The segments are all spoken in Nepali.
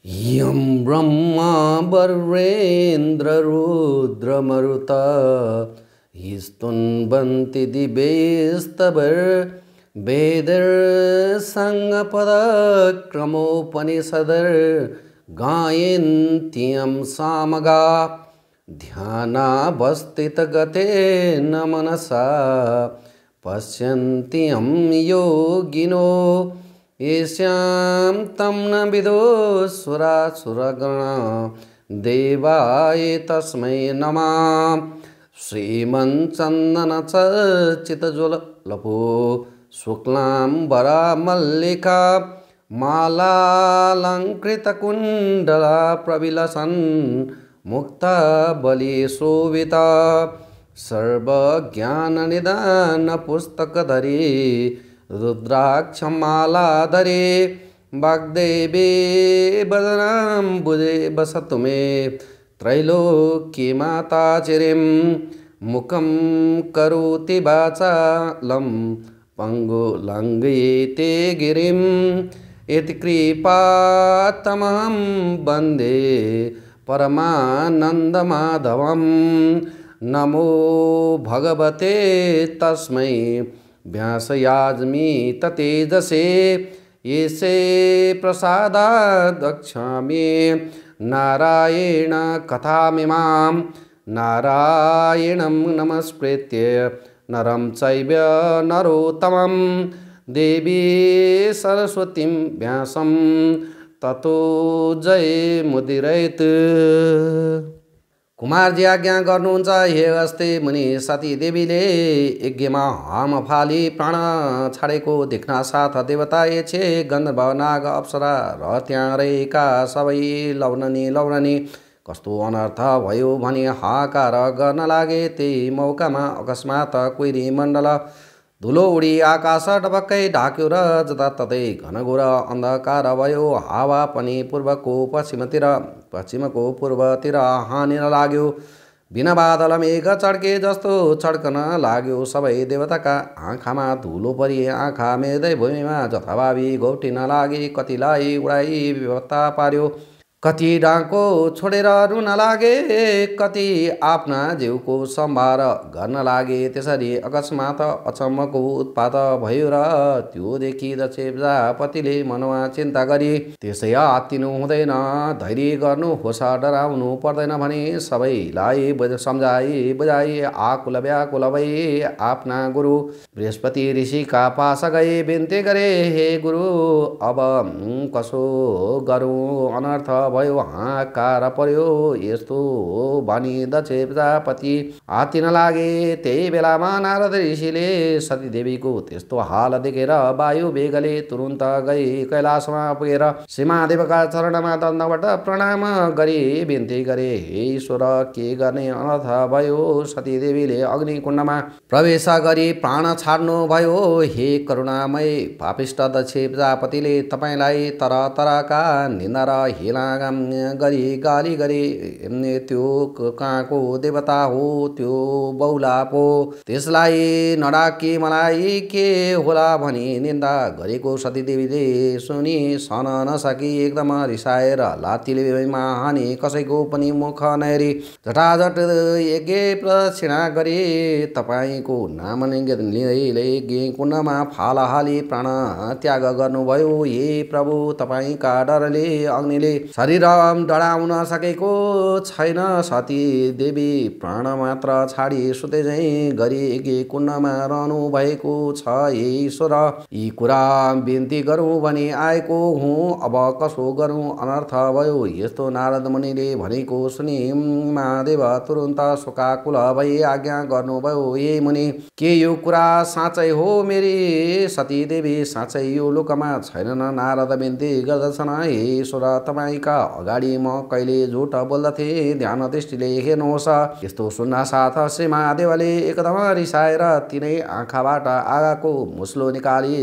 यं ब्रह्मा वरुणेन्द्ररुद्रमरुता स्तुन्वन्ति दिव्यैस्तवैर्वेदैर्सङ्गपदक्रमोपनिषदैर्गायन्त्यं सामगा ध्यानावस्थितगतेन मनसा पश्यन्त्यं योगिनो येषां तं न विदुसुरासुरगणा देवाय तस्मै नमः। श्रीमन्चन्दनचर्चितज्वललपो शुक्लाम्बरमल्लिका मालालङ्कृतकुण्डला प्रविलसन् मुक्ताबलिशोभिता सर्वज्ञाननिदानपुस्तकधरी रुद्राक्षमालाधरे वाग्देवी वदनाम्बुजे वसतु मे त्रैलोक्यमाता चिरिं मुखं करोति वाचालं पङ्गुलङ्घयते गिरिं यत्कृपातमहं वन्दे परमानन्दमाधवं। नमो भगवते तस्मै व्यासयाजमीत तेजसे येसे प्रसादादक्षामि नारायण कथामिमां। नारायणं नमस्कृत्य नरं चैव नरोत्तमं देवी सरस्वतीं व्यासं ततो जयमुदीरयेत्। कुमारजी आज्ञा गर्नुहुन्छ, हे अस्ति मुनि सती देवीले यज्ञमा हाम फाली प्राण छाडेको देख्न साथ देवता यक्षे गन्धर्व नाग अप्सरा र त्यहाँ रहेका सबै लौननी कस्तो अनर्थ भयो भनी हाकार गर्न लागे। त्यही मौकामा अकस्मात कुइरी मण्डल धुलो उडी आकाश डबक्कै ढाक्यो र जताततै घनघोर अन्धकार भयो। हावा पनि पूर्वको पश्चिमको पूर्वतिर हानिन लाग्यो। बिना बादल मेघ चड्के जस्तो चड्कन लाग्यो। सबै देवताका आँखामा धुलो परी आँखा मेर्दै भूमिमा जथाभावी घोप्टिन लागे। कतिलाई उडाई बेपत्ता पार्यो, कति डाँको छोडेर रुन लागे, कति आफ्ना जिउको सम्भार गर्न लागे। त्यसरी अकस्मात अचम्मको उत्पात भयो र त्यो देखि दक्ष प्रजापतिले मनमा चिन्ता गरी त्यसै आत्तिनु हुँदैन, धैर्य गर्नु होस्, डराउनु पर्दैन भने सबैलाई सम्झाई बुझाई आकुल व्याकुल भई आफ्ना गुरु बृहस्पति ऋषिका पास गए। बिन्ती गरे, हे गुरु अब कसो गरौँ, अनर्थ भयो, हाकार पर्यो। यस्तो भनी दक्ष प्रजापति आत्तिन लागे। त्यही बेलामा नारद ऋषिले सतीदेवीको त्यस्तो हाल देखेर वायु वेगले तुरुन्त गई कैलाशमा पुगेर श्रीमहादेवका चरणमा दण्डवट प्रणाम गरी बिन्ती गरे, हे ईश्वर के गर्ने अनर्थ भयो। सतीदेवीले अग्निकुण्डमा प्रवेश गरी प्राण छाड्नु भयो। हे करुणामय पापिष्ट दक्ष प्रजापतिले तपाईलाई तरह तरहका निन्दा र हेला गरी गाली गरे। त्यो कहाँको देवता हो, त्यो बहुला पो, त्यसलाई नडाकी मलाई के होला भनी निन्दा गरेको सतीदेवीले सुनि सहन नसकी एकदम रिसाएर लात्तीले हानी कसैको पनि मुख नहेरी झटाझट यज्ञ प्रदक्षिणा गरे। तपाईँको नाम लिँदै कुण्डमा फाल हाली प्राण त्याग गर्नुभयो। हे प्रभु, तपाईँका डरले अग्निले शरीर डढाउन सकेको छैन। सती देवी प्राण मात्र छाडी सुते झैँ गरी यज्ञ कुण्डमा रहनु भएको छ। हे ईश्वर, यी कुरा बिन्ती गरौँ भनी आएको हुँ, अब कसो गरौँ, अनर्थ भयो। यस्तो नारद मुनिले भनेको सुनि महादेव तुरुन्त शोकाकुल भई आज्ञा गर्नुभयो, हे मुनि, के यो कुरा साँच्चै हो? मेरी सती देवी साँच्चै यो लोकमा छैनन्? नारद बिन्ती गर्दछन्, हे ईश्वर, तपाईँका अगाडि म कहिले झुट बोल्दथे, ध्यान दृष्टिले हेर्नुहोस्। यस्तो सुन्न साथ श्री महादेवले एकदम रिसाएर तिनै आँखाबाट आगाको मुस्लो निकाली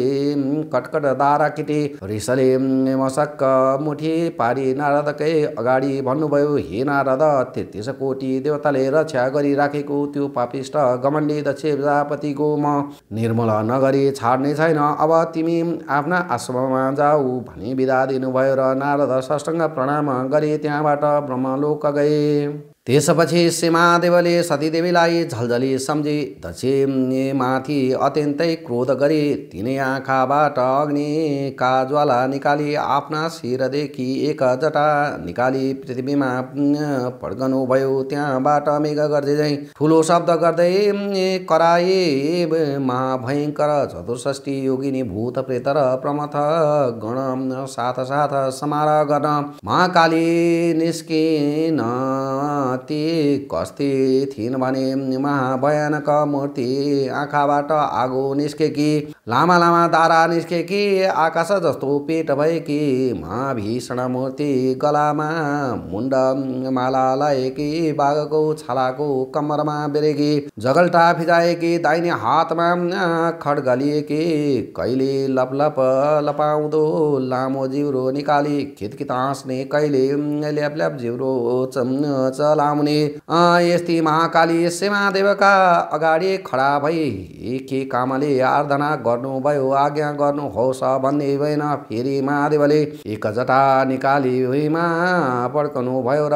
कटकट दारा किटी रिसले मसक्क मुठी पारी नारदकै अगाडि भन्नुभयो, हे नारद, 33 कोटी देवताले रक्षा गरिराखेको त्यो पापिष्ट घमण्डी दक्ष प्रजापतिको म निर्मूल नगरी छाड्ने छैन। अब तिमी आफ्ना आश्रममा जाऊ भनी बिदा दिनुभयो र नारद साष्टाङ्ग प्रणाम गरे त्यहाँबाट ब्रह्मलोक गए। त्यसपछि श्रीमहादेवले सतीदेवीलाई झल्झली सम्झी दक्षिणमाथि अत्यन्तै क्रोध गरी तिनै आँखाबाट अग्निका ज्वाला निकाली आफ्ना शिरदेखि एक जटा निकाली पृथ्वीमा पड्कनुभयो। त्यहाँबाट मेघ गर्दै झैँ ठुलो शब्द गर्दै कराए महाभयङ्कर 64 योगिनी भूत प्रेत र प्रमथ गण साथ साथ समारोह गर्न महाकाली निस्किन। ती कस्ती थिइन् भने महाभयानक मूर्ति आँखाबाट आगो निस्केकी, लामा लामा दारा निस्केकी, आकाश जस्तो पेट भएकी महाभीषण मूर्ति गलामा मुण्ड माला लाएकी, बाघको छालाको कम्मरमा बेरेकी, जगल्टा फिजाएकी, दाहिने हातमा खड्ग लिएकी, कहिले लपलप लपाउँदो लामो जिउरो निकाली खितखित हाँस्ने, कहिले ल्यापल्याप जिउरो चलाउने यस्ती महाकाली श्रीमहादेवका अगाडि खडा भई के कामले आराधना गर्नुभयो आज्ञा गर्नुहोस् भन्ने भएन। फेरि महादेवले एक जटा निकाली भुइँमा पड्कनु भयो र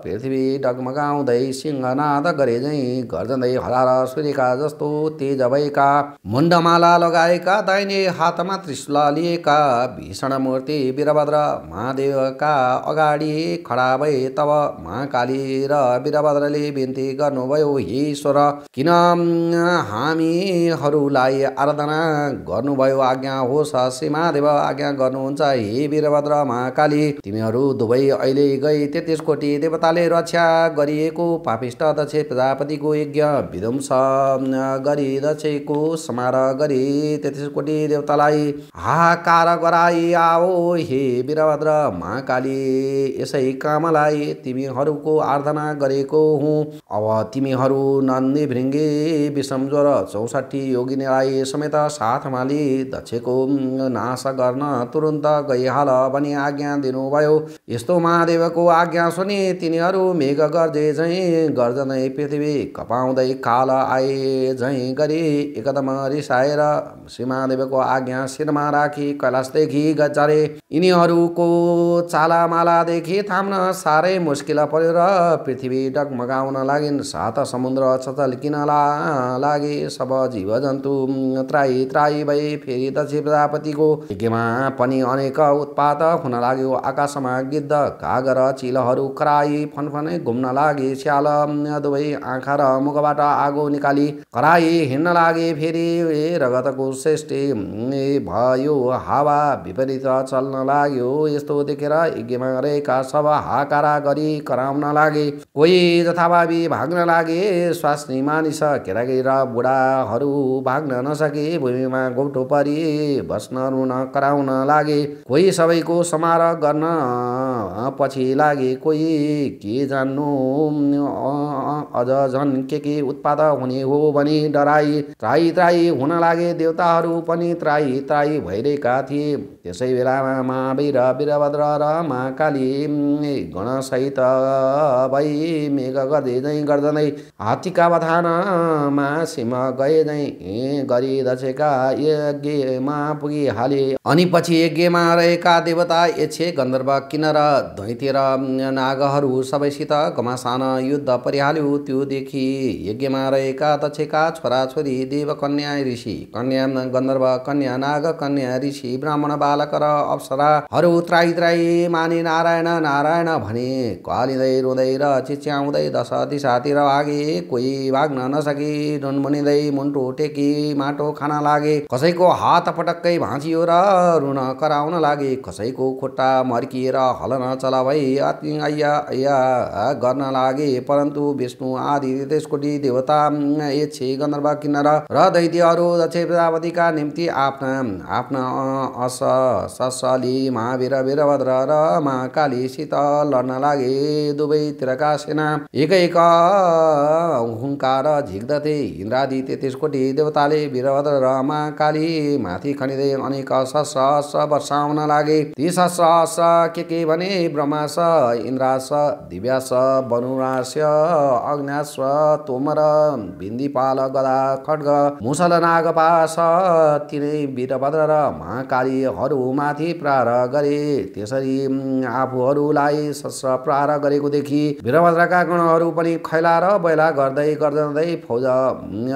पृथ्वी डगमगाउँदै सिंहनाद गरे झैँ गर्जँदै हजार सूर्यका जस्तो तेज भएका, मुण्डमाला लगाएका, दाहिने हातमा त्रिशूल लिएका भीषण मूर्ति वीरभद्र महादेवका अगाडि खडा भए। तब महाकाली र वीरभद्रले बिन्ती गर्नुभयो, हे ईश्वर किन हामीहरूलाई आराधना गर्नुभयो, आज्ञा होस्। श्रीमहादेव आज्ञा गर्नुहुन्छ, हे वीरभद्र महाकाली तिमीहरू दुवै अहिले गई 33 कोटी देवताले रक्षा गरिएको पापिष्ट दक्ष प्रजापतिको यज्ञ विध्वंस गरी दक्षको समारोह गरी 33 कोटी देवतालाई हाहाकार गराई आओ। हे वीरभद्र महाकाली यसै कामलाई तिमीहरूको आराधना गरेको हुँ। अब तिमीहरू नन्दी भृङ्गे विषम ज्वर 64 योगिनीलाई समेत साथमा लिई दक्षको नाश गर्न तुरुन्त गइहाल भनी आज्ञा दिनुभयो। यस्तो महादेवको आज्ञा सुनि तिनीहरू मेघ गर्जे झैँ गर्जँदै पृथ्वी कपाउँदै काल आए झैँ गरी एकदम रिसाएर श्रीमहादेवको आज्ञा शिरमा राखी कैलाशदेखि गजारे। यिनीहरूको चालामालादेखि थाम्न साह्रै मुस्किल पर्यो र पृथ्वी डगमगाउन लागिन्। सात समुद्र छचल्किन लागे, सब जीव जन्तु त्राही त्राही भई। फेरि दक्ष प्रजापतिको यज्ञमा पनि अनेक उत्पात हुन लाग्यो। आकाशमा गिद्ध कागर चिलहरू कराई फनफनै घुम्न लागे। स्याल दुवै आँखा र मुखबाट आगो निकाली कराई हिँड्न लागे। फेरि रगतको सृष्टि भयो, हावा विपरीत चल्न लाग्यो। यस्तो देखेर यज्ञमा रहेका सब हाकारा गरी कराउन लागे। कोही जथाभावी भाग्न लागे। स्वास्नी मानिस केटाकेटी र बुढाहरू भाग्न नसके भूमिमा गोप्ठो परी बस्न रुन कराउन लागे। कोही सबैको समारोह गर्न पछि लागे। कोही के जान्नु अझ झन् के उत्पात हुने हो भनी डराई त्राही त्राही हुन लागे। देवताहरू पनि त्राही त्राही भइरहेका थिए। त्यसै बेलामा महावीर वीरभद्र र महाकाली गणसहित भई मेघ गर्दै झैँ गर्जँदै हात्तीका बथानमा सिम गए झैँ गरी दक्षका यज्ञमा पुगिहाले। अनि पछि यज्ञमा रहेका देवता यक्ष गन्धर्व किन्नर दैत्य र नागहरू सबैसित घमासान युद्ध परिहाल्यो। त्यो देखि यज्ञमा रहेका दक्षका छोराछोरी देव कन्या ऋषि कन्या गन्धर्व कन्या नाग कन्या ऋषि ब्राह्मण बालक र अप्सराहरू त्राही त्राही मानि नारायण नारायण भने कालिँदै रुँदै र चिच्याउँदै दश दिशातिर भागे। कोही भाग्न नसकी ढुनमुनिँदै मुन्टो टेकी माटो खान लागे। कसैको हात पटक्कै भाँचियो र रुन कराउन लागे। कसैको खुट्टा मर्किएर हलन चला भई अय्या अय्या गर्न लागे। परन्तु विष्णु आदि 33 कोटी देवता यक्ष गन्धर्व किन्नर र दैत्यहरू दक्ष प्रजापतिका निम्ति आफ्ना सशली महावीर वीरभद्र र महाकालीसित लड्न लागे। दुवैतिर वीरभद्रका सेना एक हुङ्कार झिक्दथे। इन्द्रादि 33 कोटी देवताले वीरभद्र र महाकाली माथि खनिँदै अनेक सहस्र वर्षाउन लागे। ती सहस्र के भने ब्रह्मास, इन्द्रास, दिव्यास, वरुणास्य, अग्न्यास, तोमर, बिन्दीपाल, गदा, खड्ग, मुसल, नागपास तिनै वीरभद्र र महाकालीहरूमाथि प्रहार गरे। त्यसरी आफूहरूलाई शस्त्र प्रहार गरेको देखि वीरभद्रका गणहरू पनि खैला र बैला गर्दै फौज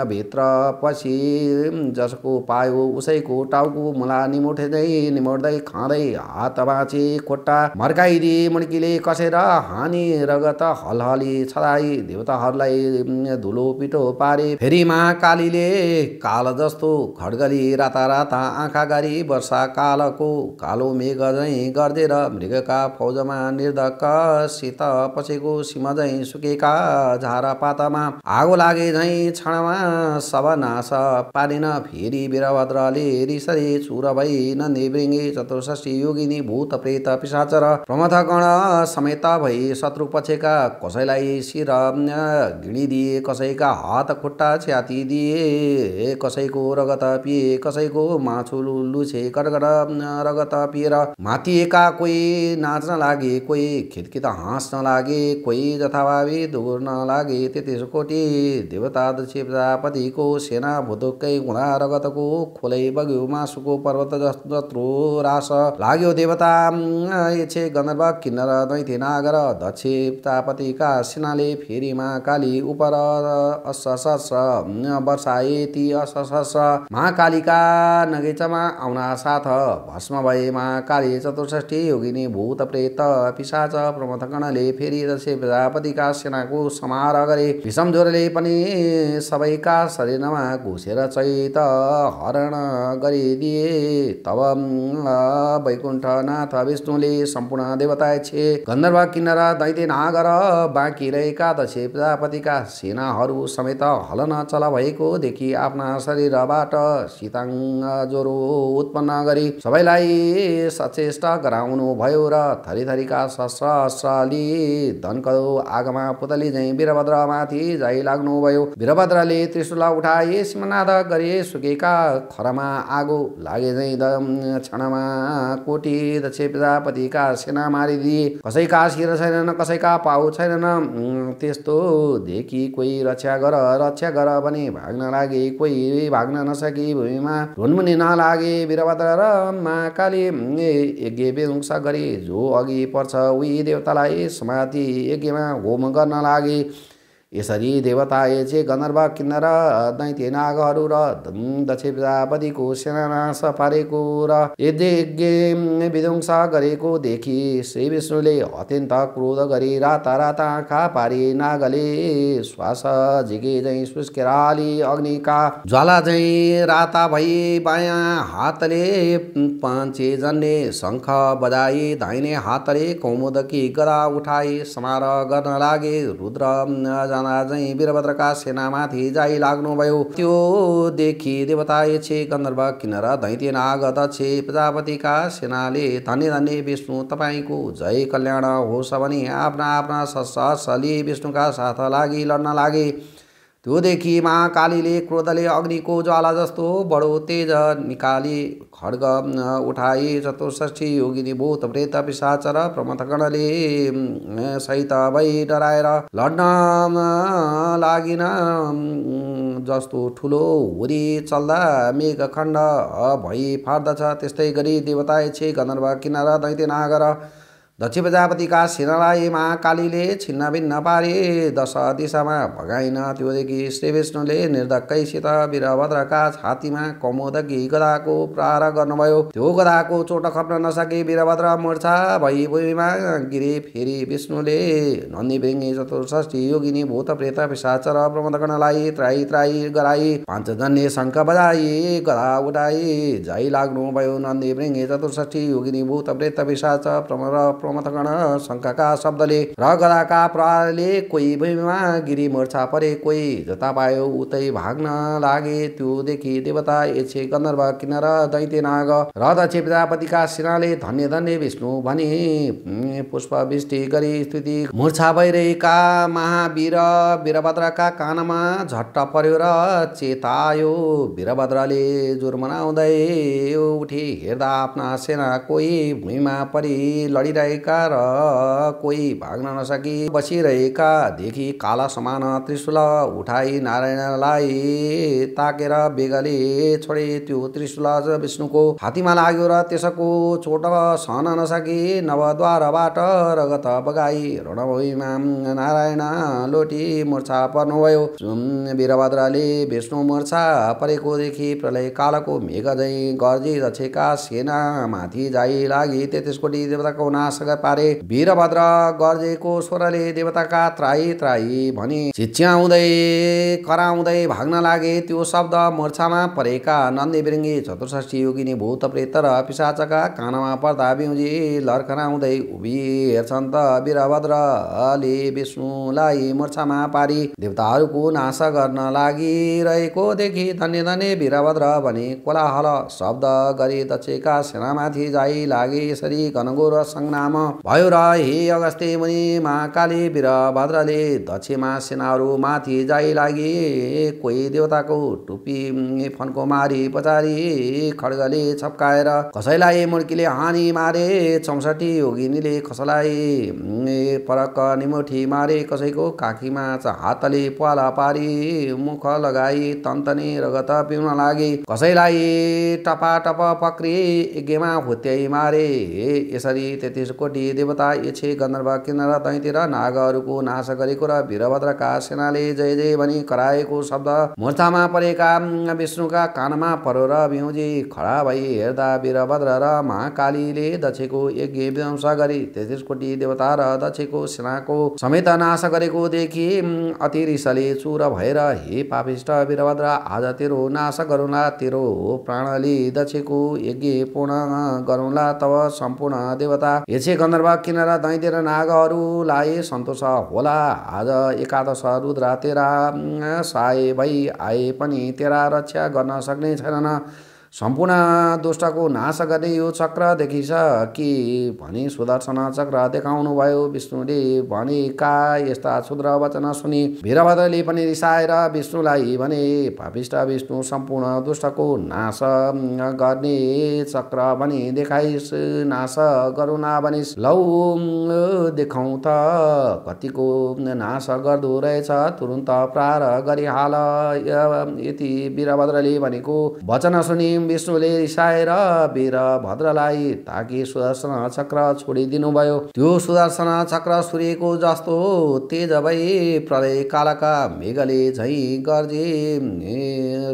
भित्र पछि जसको पायो उसैको टाउको मुला निमोड्दै खाँदै हात भाँची खुट्टा मर्काइदी मुड्कीले कसेर हानी रगत हलहली छदाई देवताहरूलाई धुलो पिटो पारे। फेरि महाकालीले काल जस्तो खड्गली राता आँखा गरी वर्षा कालको कालो मेघ झैँ गर्देर मृगका फौजमा निर्धक्क शीत पछेको सिम झैँ सुकेका झारापातमा आगो लागे झैँ क्षणमा सब नाश पारिन। फेरि वीरभद्रले रिसरी चुर भई नन्दीवृङ्गी 64 योगिनी भूत प्रेत पिशाच र प्रमथगण समेत भई शत्रु पछेका कसैलाई शिर गिडिदिए, कसैका हात खुट्टा च्यातिदिए, कसैको रगत पिए, कसैको माछु लुछे करगर रगत पिएर मातिएका कोही नाच्न लागे, कोही खितखित हाँस्न लागे, कोही जथाभावी दौड्न लागे। 33 कोटी देवता दक्ष प्रजापतिको सेना भुतुक्कै हुँदा रगतको खोलै बग्यो, मासुको पर्वत जत्रो रास लाग्यो। देवता यक्षे गन्धर्व किन्नर दैत्य नागर दक्ष प्रजापतिका सेनाले फेरि महाकाली उपर असहस्र वर्षाए। ती असहस्र महाकालीका नगेचमा आउना साथ भस्म भए। महाकाली 64 योगिनी भूत प्रेत पिशाच प्रमथगणले फेरि दक्ष प्रजापतिका सेनाको समार गरे। भीषम ज्वरले पनि सबैका शरीरमा घुसेर चैत हरण गरिदिए। तब वैकुण्ठनाथ विष्णुले सम्पूर्ण देवता छे गन्धर्व किन्नर दैत्य नागर बाँकी रहेका दक्ष प्रजापतिका सेनाहरू समेत हलन चल भएको देखि आफ्ना शरीरबाट शीताङ्ग ज्वरो उत्पन्न गरी सबैलाई सचेष्ट गराउनु भयो र थरीथरीका सहस्रली धनकदो आगमा पुतली झैँ वीरभद्रमाथि जाइ लाग्नु भयो। वीरभद्रले त्रिशूल उठाए, सिंहनाद गरे, सुकेका खरमा आगो लागे झैँ क्षणमा कोटी दक्ष प्रजापतिका सेना मारिदिए। कसैका शिर छैनन्, कसैका पाउ छैनन्। त्यस्तो देखि कोही रक्षा गर भने भाग्न लागे, कोही भाग्न नसकी भूमिमा ढुनमुनि नलागे। वीरभद्र र महाकाली यज्ञ विध्वंस गरे। जो अघि पर्छ उही देवतालाई समाति यज्ञमा होम गर्न लागे। यसरी देवता यक्षे गन्धर्व किन्नर दैत्य नागहरू र दक्ष प्रजापतिको सेना नाश पारेको र यज्ञ विध्वंस गरेको देखि श्री विष्णुले अत्यन्त क्रोध गरी राता आँखा पारी नागले श्वास झिके झैँ सुस्केर हाली अग्निका ज्वाला झैँ राता भई बायाँ हातले पाँचे जन्ने शङ्ख बजाई, दाहिने हातले कौमुदकी गदा उठाई समार गर्न लागे। रुद्र झैँ वीरभद्रका सेनामाथि जाइ लाग्नुभयो। त्यो देखि देवता यक्षे गन्धर्व किन्नर दैत्य नाग दक्ष प्रजापतिका सेनाले धन्य धन्य विष्णु तपाईँको जय कल्याण होस् भनी आफ्ना आफ्ना शस्त्रले विष्णुका साथ लागि लड्न लागे। त्यो देखि महाकालीले क्रोधले अग्निको ज्वाला जस्तो बडो तेज निकाली खड्ग उठाई 64 योगिनी भूत प्रेत पिशाच र प्रमथगणले सहित भई डराएर लड्न लागिन। जस्तो ठुलो हुरी चल्दा मेघखण्ड भई फाट्दछ त्यस्तै गरी देवता यक्षे गन्धर्व किन्नर दैत्य नागर दक्ष प्रजापतिका सेनालाई महाकालीले छिन्न भिन्न पारे, 10 दिशामा भगाइन। त्योदेखि श्री विष्णुले निर्धक्कैसित वीरभद्रका छातीमा कौमुदकी गदाको प्रहार गर्नुभयो। त्यो गदाको चोट खप्न नसके वीरभद्र मूर्छा भई भूमिमा गिरे। फेरि विष्णुले नन्दीवृङ्गी 64 योगिनी भूत प्रेत पिशाच र प्रमथगणलाई त्राही गराई 5 जन्य शङ्ख बजाई गदा उठाई जाइ लाग्नुभयो। नन्दीवृङ्गी 64 योगिनी भूत प्रेत पिशाच प्रमथगण शङ्काका शब्दले र गदाका प्रहारले कोही भूमिमा गिरी मूर्छा परे, कोही जता पायो उतै भाग्न लागे। त्यो देखि देवता यक्षे गन्धर्व किन्नर दैत्य नाग र दक्ष प्रजापतिका सेनाले धन्य धन्य विष्णु भनी पुष्प वृष्टि गरी स्तुति। मूर्छा भइरहेका महावीर वीरभद्रका कानमा झट्ट पर्यो र चेतायो। वीरभद्रले जोर मनाउँदै उठी हेर्दा आफ्ना सेना कोही भुइँमा परि लडिरहेका र कोही भाग्न नसकी बसिरहेका देखि काला समान त्रिशूल उठाई नारायणलाई ताकेर बेगले छोडे। त्यो त्रिशूल विष्णुको हातीमा लाग्यो र त्यसको चोट सहन नसकी नवद्वारबाट रगत बगाई रणभूमिमा नारायण लोटी मूर्छा पर्नुभयो। वीरभद्रले विष्णु मूर्छा परेको देखि प्रलय कालको मेघ झै गर्जी दक्षका सेना माथि जाइ लागि 33 कोटी देवताको नाश पारे। वीरभद्र गर्जेको स्वरले देवताका त्राही त्राही भनी चिच्याउँदै कराउँदै भाग्न लागे। त्यो शब्द मूर्छामा परेका नन्दी बिरङ्गी 64 योगिनी भूत प्रेत र पिशाचका कानमा पर्दा बिउजी लर्खराउँदै उभि हेर्छन् त वीरभद्रले विष्णुलाई मूर्छामा पारी देवताहरूको नाश गर्न लागिरहेको देखि धन्य धन्य वीरभद्र भनी कोलाहल शब्द गरी दक्षका सेनामाथि जाइ लागे। यसरी घनघोर संग्राम भयो र हे अगस्त्य मुनि महाकाली वीरभद्रले दक्षमा सेनाहरू माथि जाइ लागे। कोही देवताको टुप्पी फन्को मारी पचारी खड्गले छप्काएर कसैलाई मुड्कीले हानी मारे। 64 योगिनीले कसैलाई परक निमुठी मारे, कसैको काखीमा हातले प्वाला पारी मुख लगाई तन्तनी रगत पिउन लागे, कसैलाई टपाटप पक्री यज्ञमा हुत्याई मारे। यसरी 33 कोटी देवता यक्ष गन्धर्व किन्नर दैत्य र नागहरूको नाश गरेको र वीरभद्रका सेनाले जय जय भनी कराएको शब्द मूर्छामा परेका विष्णुका कानमा परो र बिउजी खडा भई हेर्दा वीरभद्र र महाकालीले दक्षको यज्ञ विध्वंस गरी 33 कोटी देवता र दक्षको सेनाको समेत नाश गरेको देखि अति रिसले चुर भएर हे पापिष्ट वीरभद्र, आज तेरो नाश गरौँला, तेरो प्राणले दक्षको यज्ञ पूर्ण गरौँला। तब सम्पूर्ण देवता यक्ष गन्धर्व किन्नर दैत्य र नागहरूलाई सन्तोष होला। आज एकादश रुद्र तेरा सहाय भई आए पनि तेरा रक्षा गर्न सक्ने छैनन्। सम्पूर्ण दुष्टको नाश गर्ने यो चक्र देखिछ कि भनी सुदर्शन चक्र देखाउनु भयो। विष्णुले भनेका यस्ता क्षुद्र वचन सुनि वीरभद्रले पनि रिसाएर विष्णुलाई भने, पापिष्ट विष्णु, सम्पूर्ण दुष्टको नाश गर्ने चक्र भनी देखाइस्, नाश गरुना भनिस्, लौ देखाउँ त कतिको नाश गर्दो रहेछ, तुरुन्त प्रहार गरिहाल। यति वीरभद्रले भनेको वचन सुनि विष्णुले रिसाएर वीरभद्रलाई ताकि सुदर्शन चक्र छोडिदिनु भयो। त्यो सुदर्शन चक्र सूर्यको जस्तो तेज भई प्रलय कालका मेघले झै गर्जे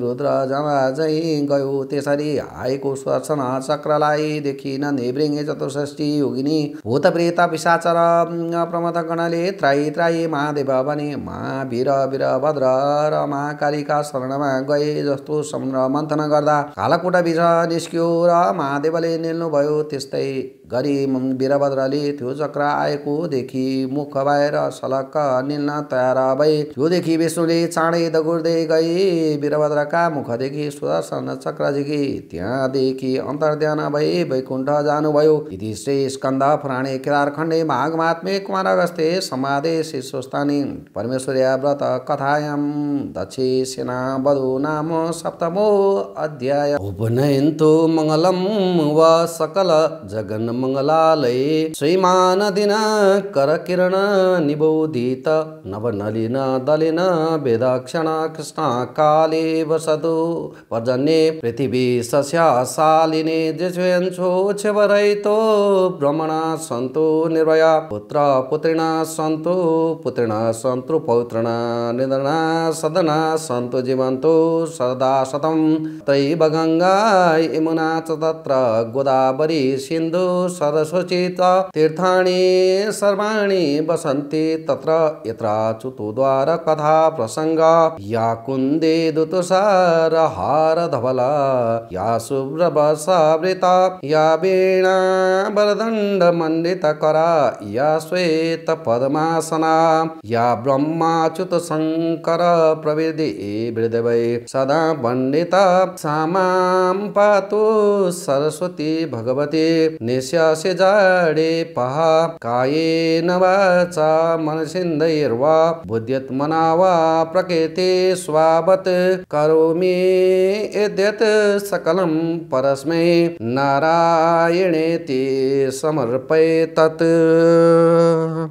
रुद्र जमा झै गयो। त्यसरी आएको सुदर्शन चक्रलाई देखि नन्दी वृङ्गे 64 योगिनी भूत प्रेत पिशाच र प्रमथ गणले त्राही त्राही महादेव भने महावीर वीरभद्र र महाकालीका शरणमा गए। जस्तो समुद्र मन्थन गर्दा कालाकोटा बिच निस्क्यो र महादेवले निल्नुभयो, त्यस्तै गरी वीरभद्रले त्यो चक्र आएको देखि मुख भएर सलक्क निल्न तयार भए। त्यो देखि विष्णुले चाँडै दगुर्दै गए वीरभद्रका मुखदेखि सुदर्शन चक्र झिके। त्यहाँदेखि अन्तर्ध्यान भई वैकुण्ठ जानुभयो। इति श्री स्कन्द पुराणे केदारखण्डे माघ महात्म्ये कुमार अगस्त्ये संवादे शीर्षस्थाने परमेश्वर्या व्रत कथायां दक्षे सेना वधू नाम सप्तमो अध्याय। उपनयन्तु मङ्गलं व सकल जगन् मङ्गलालये श्रीमान दिन करकिरण निबोधित नवनलिन दलिन वेदक्षण कृष्ण काले वसतु पर्जन्ये पृथिवी सस्यशालिने जस्वयंशो छवरहितो ब्रह्मण सन्तु निर्भया पुत्र पुत्रिण सन्तु पुत्रिण सन्तु पौत्रिण निधना सदना सन्तु जीवन्तु सदा शतं त्रयी भगं गङ्गा यमुना च तत्र गोदावरी सिन्धु सरस्वती च तीर्थानि सर्वाणि वसन्ति तत्र यत्राच्युतोद्वार कथा प्रसङ्ग या कुन्दे दुतुषारहार धवला या शुभ्रवसावृता या वीणा वरदण्डमण्डितकरा या श्वेत पद्मासना या ब्रह्माच्युत शङ्कर प्रविधि हृदवै सदा वन्दिता सा मां पातु सरस्वती भगवती निश्यस्य जाडे पहा कायेन वाचा मनसिन्धैर्वा बुद्ध्यात्मना वा प्रकृति स्वावत् करोमि यद्यत् सकलं परस्मै नारायणेति समर्पये तत्।